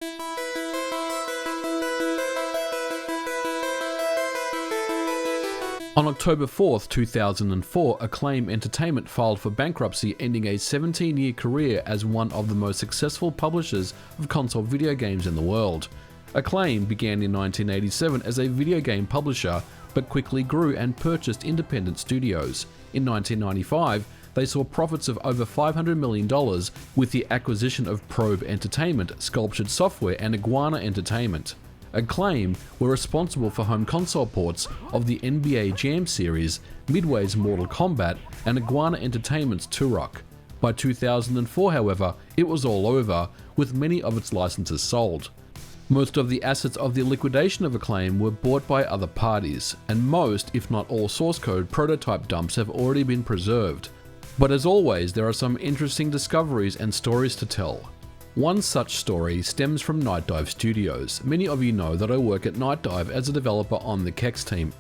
On October 4th, 2004, Acclaim Entertainment filed for bankruptcy, ending a 17-year career as one of the most successful publishers of console video games in the world. Acclaim began in 1987 as a video game publisher, but quickly grew and purchased independent studios. In 1995, they saw profits of over $500 million with the acquisition of Probe Entertainment, Sculptured Software, and Iguana Entertainment. Acclaim were responsible for home console ports of the NBA Jam series, Midway's Mortal Kombat, and Iguana Entertainment's Turok. By 2004, however, it was all over, with many of its licenses sold. Most of the assets of the liquidation of Acclaim were bought by other parties, and most, if not all, source code prototype dumps have already been preserved. But as always, there are some interesting discoveries and stories to tell. One such story stems from Night Dive Studios. Many of you know that I work at Night Dive as a developer on the Kex team,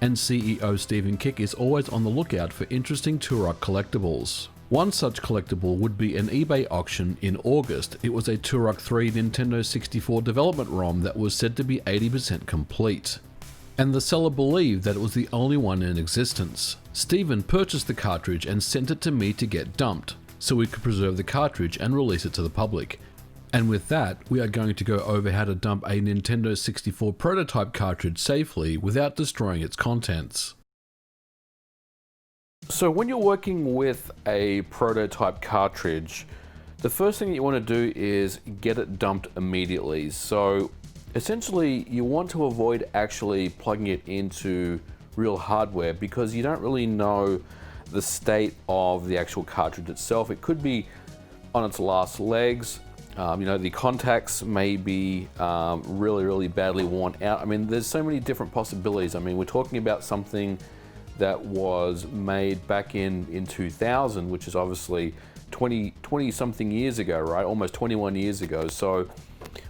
and CEO Stephen Kick is always on the lookout for interesting Turok collectibles. One such collectible would be an eBay auction in August. It was a Turok 3 Nintendo 64 Development ROM that was said to be 80% complete, and the seller believed that it was the only one in existence. Stephen purchased the cartridge and sent it to me to get dumped, so we could preserve the cartridge and release it to the public. And with that, we are going to go over how to dump a Nintendo 64 prototype cartridge safely without destroying its contents. So when you're working with a prototype cartridge, the first thing you want to do is get it dumped immediately. So essentially you want to avoid actually plugging it into real hardware, because you don't really know the state of the actual cartridge itself. It could be on its last legs. The contacts may be really badly worn out. I mean, there's so many different possibilities. I mean, we're talking about something that was made back in 2000, which is obviously 20 something years ago, right? Almost 21 years ago. So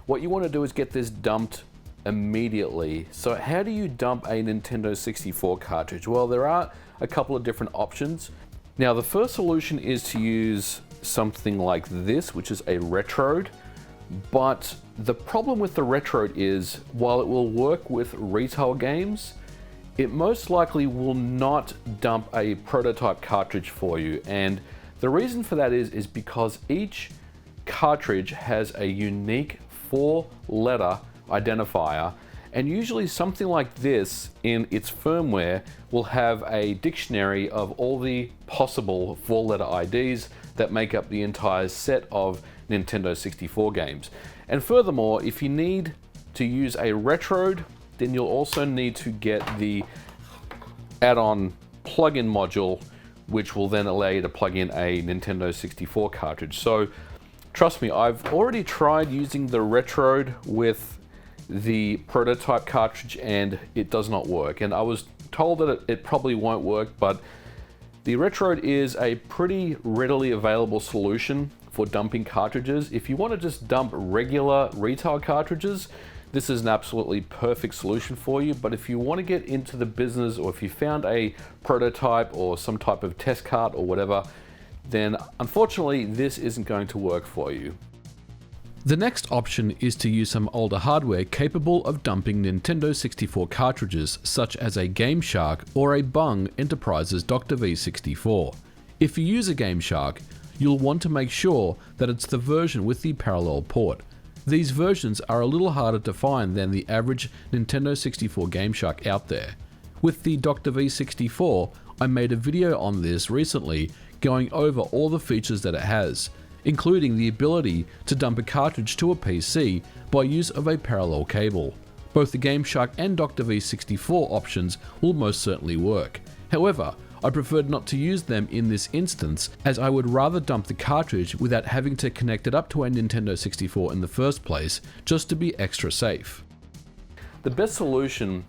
what you want to do is get this dumped immediately. So how do you dump a Nintendo 64 cartridge? Well, there are a couple of different options. Now, the first solution is to use something like this, which is a Retrode. But the problem with the Retrode is, while it will work with retail games, it most likely will not dump a prototype cartridge for you. And the reason for that is because each cartridge has a unique 4-letter identifier, and usually something like this in its firmware will have a dictionary of all the possible 4-letter IDs that make up the entire set of Nintendo 64 games. And furthermore, if you need to use a Retrode, then you'll also need to get the add-on plug-in module, which will then allow you to plug in a Nintendo 64 cartridge. So trust me, I've already tried using the Retrode with the prototype cartridge and it does not work. And I was told that it probably won't work, but the Retrode is a pretty readily available solution for dumping cartridges. If you want to just dump regular retail cartridges, this is an absolutely perfect solution for you. But if you want to get into the business, or if you found a prototype or some type of test cart or whatever, then unfortunately this isn't going to work for you. The next option is to use some older hardware capable of dumping Nintendo 64 cartridges, such as a Game Shark or a Bung Enterprises Dr. V64. If you use a Game Shark, you'll want to make sure that it's the version with the parallel port. These versions are a little harder to find than the average Nintendo 64 Game Shark out there. With the Dr. V64, I made a video on this recently, going over all the features that it has, including the ability to dump a cartridge to a PC by use of a parallel cable. Both the Game Shark and Dr. V64 options will most certainly work. However, I preferred not to use them in this instance, as I would rather dump the cartridge without having to connect it up to a Nintendo 64 in the first place, just to be extra safe. The best solution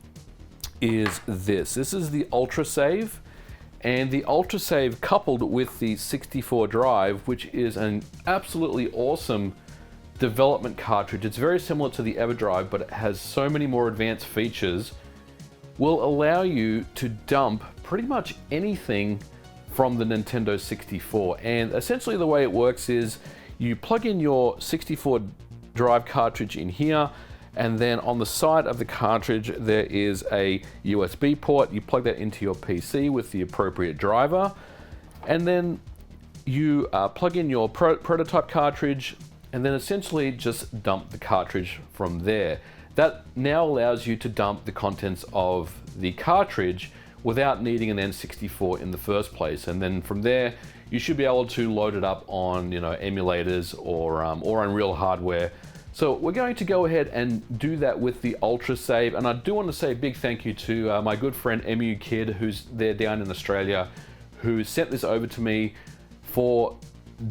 is this. This is the Ultra Save. And the Ultra Save coupled with the 64 drive, which is an absolutely awesome development cartridge. It's very similar to the EverDrive, but it has so many more advanced features, will allow you to dump pretty much anything from the Nintendo 64. And essentially the way it works is you plug in your 64 drive cartridge in here, and then on the side of the cartridge there is a USB port. You plug that into your PC with the appropriate driver, and then you plug in your prototype cartridge, and then essentially just dump the cartridge from there. That now allows you to dump the contents of the cartridge without needing an N64 in the first place. And then from there, you should be able to load it up on emulators or on real hardware. So we're going to go ahead and do that with the Ultra Save. And I do want to say a big thank you to my good friend MU Kid, who's there down in Australia, who sent this over to me for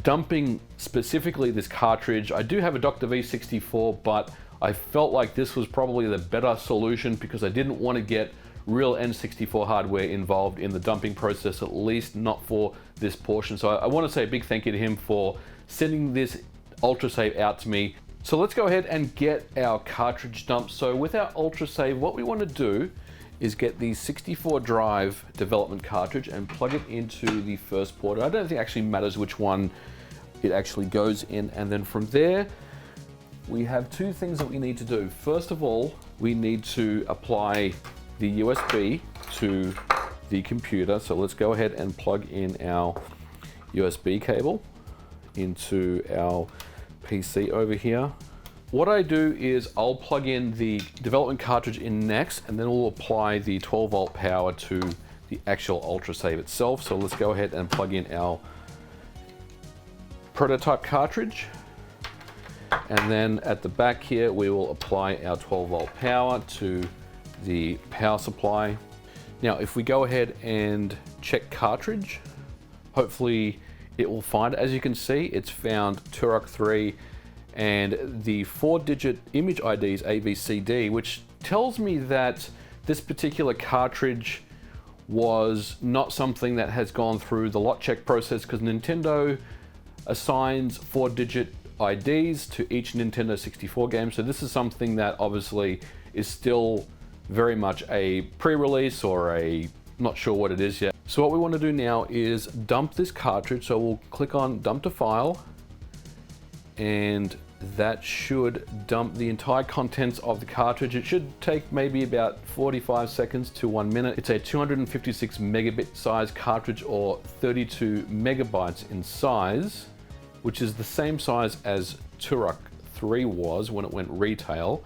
dumping specifically this cartridge. I do have a Dr. V64, but I felt like this was probably the better solution because I didn't want to get real N64 hardware involved in the dumping process, at least not for this portion. So I want to say a big thank you to him for sending this Ultra Save out to me. So let's go ahead and get our cartridge dumped. So with our Ultra Save, what we want to do is get the 64 drive development cartridge and plug it into the first port. I don't think it actually matters which one it actually goes in. And then from there, we have two things that we need to do. First of all, we need to apply the USB to the computer. So let's go ahead and plug in our USB cable into our PC over here. What I do is I'll plug in the development cartridge in next, and then we'll apply the 12 volt power to the actual Ultra Save itself. So let's go ahead and plug in our prototype cartridge. And then at the back here, we will apply our 12 volt power to the power supply. Now, if we go ahead and check cartridge, hopefully it will find, as you can see, it's found Turok 3 and the 4-digit image ID is ABCD, which tells me that this particular cartridge was not something that has gone through the lot check process, because Nintendo assigns 4-digit IDs to each Nintendo 64 game. So this is something that obviously is still very much a pre-release or not sure what it is yet. So what we want to do now is dump this cartridge. So we'll click on dump to file, and that should dump the entire contents of the cartridge. It should take maybe about 45 seconds to 1 minute. It's a 256 megabit size cartridge, or 32 megabytes in size, which is the same size as Turok 3 was when it went retail.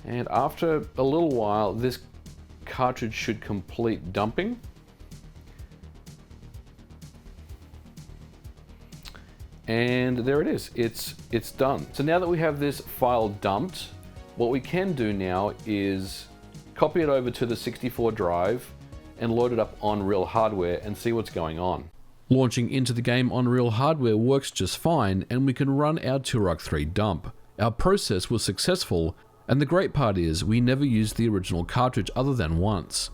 And after a little while, this cartridge should complete dumping. And there it is, it's done. So now that we have this file dumped, what we can do now is copy it over to the 64 drive and load it up on real hardware and see what's going on. Launching into the game on real hardware works just fine, and we can run our Turok 3 dump. Our process was successful, and the great part is we never used the original cartridge other than once.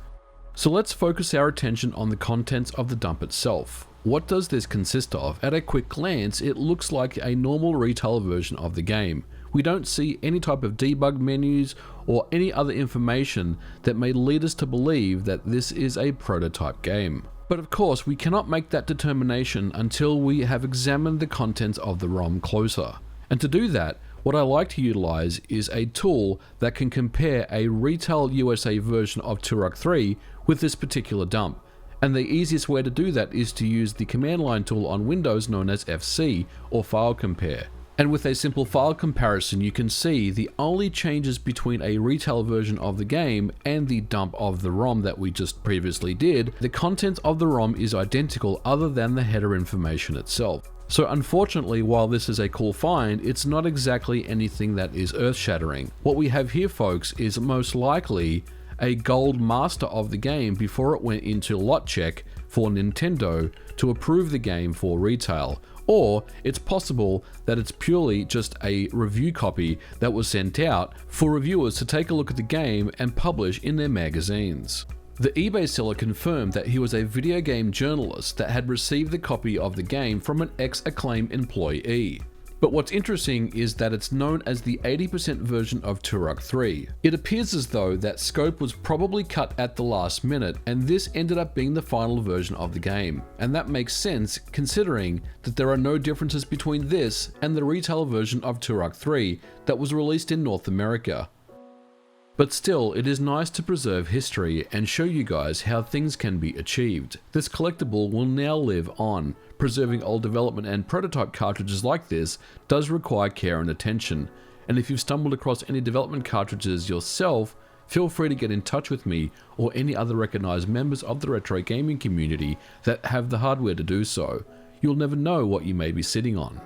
So let's focus our attention on the contents of the dump itself. What does this consist of? At a quick glance, it looks like a normal retail version of the game. We don't see any type of debug menus or any other information that may lead us to believe that this is a prototype game. But of course, we cannot make that determination until we have examined the contents of the ROM closer. And to do that, what I like to utilize is a tool that can compare a retail USA version of Turok 3 with this particular dump. And the easiest way to do that is to use the command line tool on Windows known as FC, or File Compare. And with a simple file comparison, you can see the only changes between a retail version of the game and the dump of the ROM that we just previously did. The content of the ROM is identical other than the header information itself. So unfortunately, while this is a cool find, it's not exactly anything that is earth-shattering. What we have here, folks, is most likely a gold master of the game before it went into lot check for Nintendo to approve the game for retail. Or it's possible that it's purely just a review copy that was sent out for reviewers to take a look at the game and publish in their magazines. The eBay seller confirmed that he was a video game journalist that had received the copy of the game from an ex-Acclaim employee. But what's interesting is that it's known as the 80% version of Turok 3. It appears as though that scope was probably cut at the last minute, and this ended up being the final version of the game. And that makes sense considering that there are no differences between this and the retail version of Turok 3 that was released in North America. But still, it is nice to preserve history and show you guys how things can be achieved. This collectible will now live on. Preserving old development and prototype cartridges like this does require care and attention. And if you've stumbled across any development cartridges yourself, feel free to get in touch with me or any other recognized members of the retro gaming community that have the hardware to do so. You'll never know what you may be sitting on.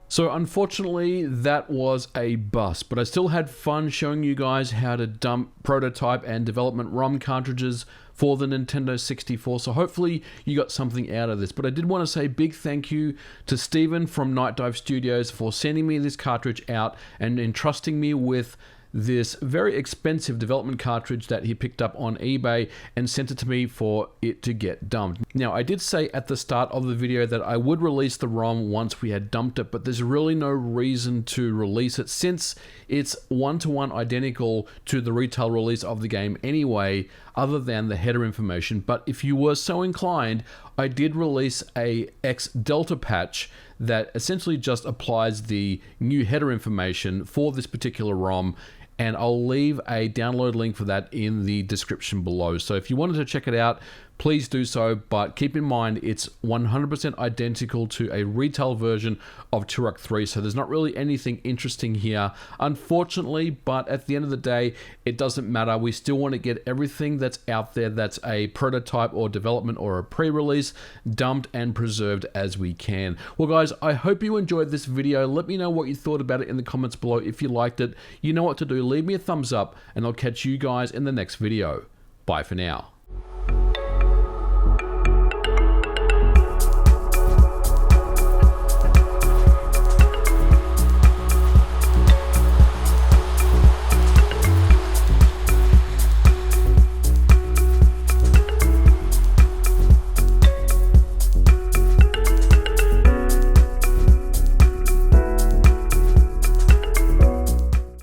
So unfortunately, that was a bust, but I still had fun showing you guys how to dump prototype and development ROM cartridges for the Nintendo 64, so hopefully you got something out of this. But I did want to say a big thank you to Steven from Night Dive Studios for sending me this cartridge out and entrusting me with this very expensive development cartridge that he picked up on eBay and sent it to me for it to get dumped. Now, I did say at the start of the video that I would release the ROM once we had dumped it, but there's really no reason to release it since it's one-to-one identical to the retail release of the game anyway, other than the header information. But if you were so inclined, I did release a X Delta patch that essentially just applies the new header information for this particular ROM, and I'll leave a download link for that in the description below. So if you wanted to check it out, please do so, but keep in mind it's 100% identical to a retail version of Turok 3, so there's not really anything interesting here, unfortunately, but at the end of the day, it doesn't matter. We still want to get everything that's out there that's a prototype or development or a pre-release dumped and preserved as we can. Well guys, I hope you enjoyed this video. Let me know what you thought about it in the comments below. If you liked it, you know what to do. Leave me a thumbs up, and I'll catch you guys in the next video. Bye for now.